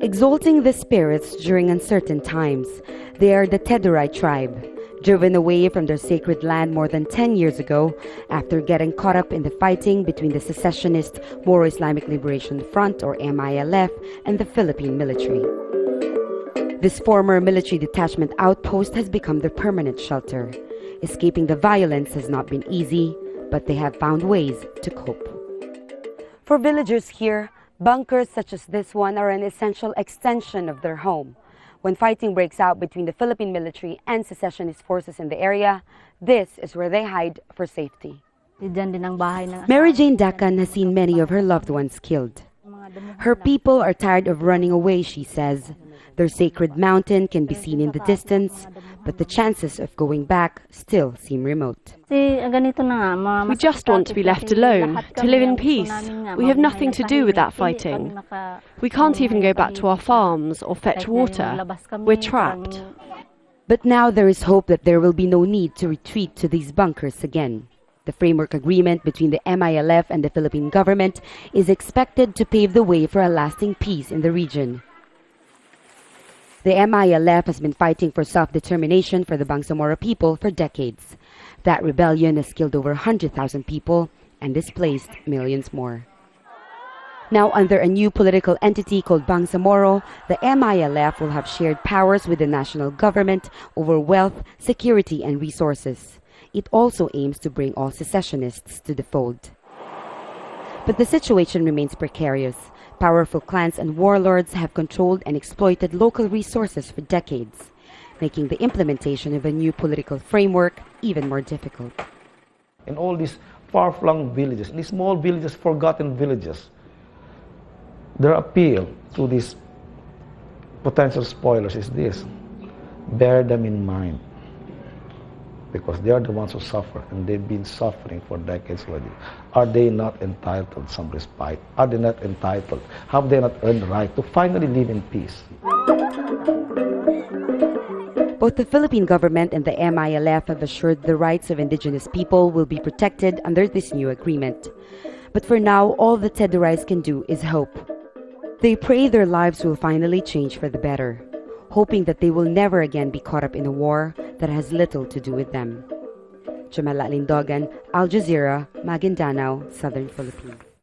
Exalting the spirits during uncertain times, they are the Teduray tribe, driven away from their sacred land more than 10 years ago after getting caught up in the fighting between the secessionist Moro Islamic Liberation Front or MILF and the Philippine military. This former military detachment outpost has become their permanent shelter. Escaping the violence has not been easy, but they have found ways to cope. For villagers here, bunkers such as this one are an essential extension of their home. When fighting breaks out between the Philippine military and secessionist forces in the area, this is where they hide for safety. Mary Jane Dacan has seen many of her loved ones killed. Her people are tired of running away, she says. Their sacred mountain can be seen in the distance, but the chances of going back still seem remote. We just want to be left alone, to live in peace. We have nothing to do with that fighting. We can't even go back to our farms or fetch water. We're trapped. But now there is hope that there will be no need to retreat to these bunkers again. The framework agreement between the MILF and the Philippine government is expected to pave the way for a lasting peace in the region. The MILF has been fighting for self-determination for the Bangsamoro people for decades. That rebellion has killed over 100,000 people and displaced millions more. Now, under a new political entity called Bangsamoro, the MILF will have shared powers with the national government over wealth, security, and resources. It also aims to bring all secessionists to the fold. But the situation remains precarious. Powerful clans and warlords have controlled and exploited local resources for decades, making the implementation of a new political framework even more difficult. In all these far-flung villages, these small villages, forgotten villages, their appeal to these potential spoilers is this: bear them in mind, because they are the ones who suffer, and they've been suffering for decades already. Are they not entitled to some respite? Are they not entitled? Have they not earned the right to finally live in peace? Both the Philippine government and the MILF have assured the rights of indigenous people will be protected under this new agreement. But for now, all the Tedurays can do is hope. They pray their lives will finally change for the better, hoping that they will never again be caught up in a war that has little to do with them. Jamela, Alindogan, Al Jazeera, Mindanao, Southern Philippines.